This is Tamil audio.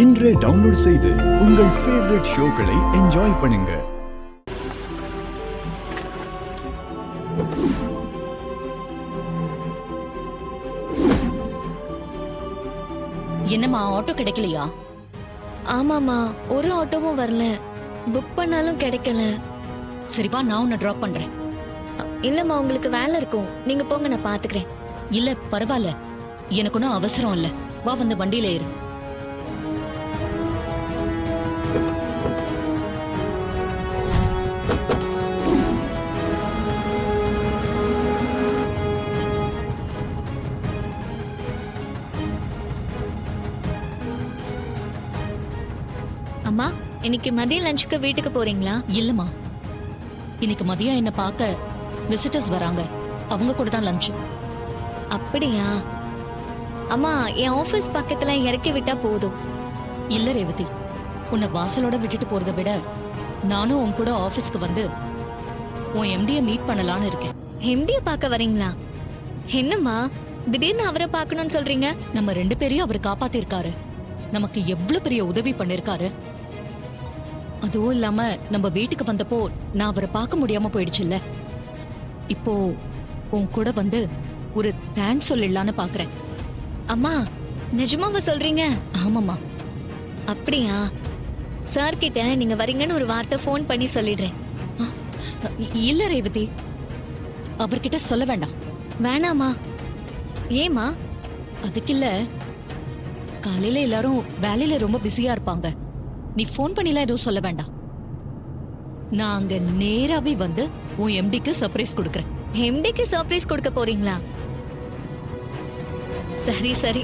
இன்றே டவுன்லோட் செய்து உங்கள் ஃபேவரட் ஷோக்களை என்ஜாய் பண்ணுங்க. என்னம்மா ஆட்டோ கிடைக்கலையா? ஆமாமா, ஒரு ஆட்டோவும் வரல. புக் பண்ணாலும் கிடைக்கல. சரிவா, நான் உன்னை டிராப் பண்றேன். இல்லம்மா, உங்களுக்கு வேலை இருக்கும். நீங்க போங்க, நான் பாத்துக்கிறேன். இல்ல பரவாயில்ல, எனக்கு ஒன்னும் அவசரம் இல்ல. வா, வந்து வண்டியில ஏறு. அம்மா, இன்னைக்கு மதிய லஞ்சுக்கு வீட்டுக்கு போறீங்களா? இல்லம்மா, இன்னைக்கு மதியம் என்ன பார்க்க விசிட்டர்ஸ் வராங்க. அவங்க கூட தான் லஞ்ச். அப்படியா? அம்மா, என் ஆபீஸ் பக்கத்துல இறக்கி விட்டா போதும். இல்ல ரேவதி, உன்னை வாசலோட விட்டுட்டு போறதை விட நானும் உன் கூட ஆபீஸ்க்கு வந்து உன் எம்டியை மீட் பண்ணலான்னு இருக்கேன். எம்டிய பார்க்க வரீங்களா? என்னம்மா திடீர்னு அவரை பார்க்கணும்னு சொல்றீங்க? நம்ம 2 பேரையும் அவர் காப்பாத்திருக்காரு. நமக்கு எவ்வளவு பெரிய உதவி பண்ணிருக்காரு. அதுவும் இல்லாம நம்ம வீட்டுக்கு வந்தப்போ நான் அவரை பார்க்க முடியாம போயிடுச்சுல்ல. இப்போ உன் கூட வந்து ஒரு தேங்க்ஸ் சொல்லிடலான்னு பாக்குறேன். அம்மா, நிஜமாவா சொல்றீங்க? ஆமாம்மா. அப்படியா? சார் கிட்ட நீங்க வரீங்கன்னு ஒரு வார்த்தை ஃபோன் பண்ணி சொல்லிடுறேன். இல்ல ரேவதி, அவர்கிட்ட சொல்ல வேண்டாம். வேணாமா? ஏமா? அதுக்கு இல்ல, காலையில எல்லாரும் வேலையில ரொம்ப பிஸியா இருப்பாங்க. நீ ஃபோன் பண்ணிலாம் எதுவும் சொல்ல வேண்டாம். நான் அங்க நேராவே வந்து உன் எம்டிக்கு சர்ப்ரைஸ் கொடுக்கறேன். எம்டிக்கு சர்ப்ரைஸ் கொடுக்க போறீங்களா? சரி சரி.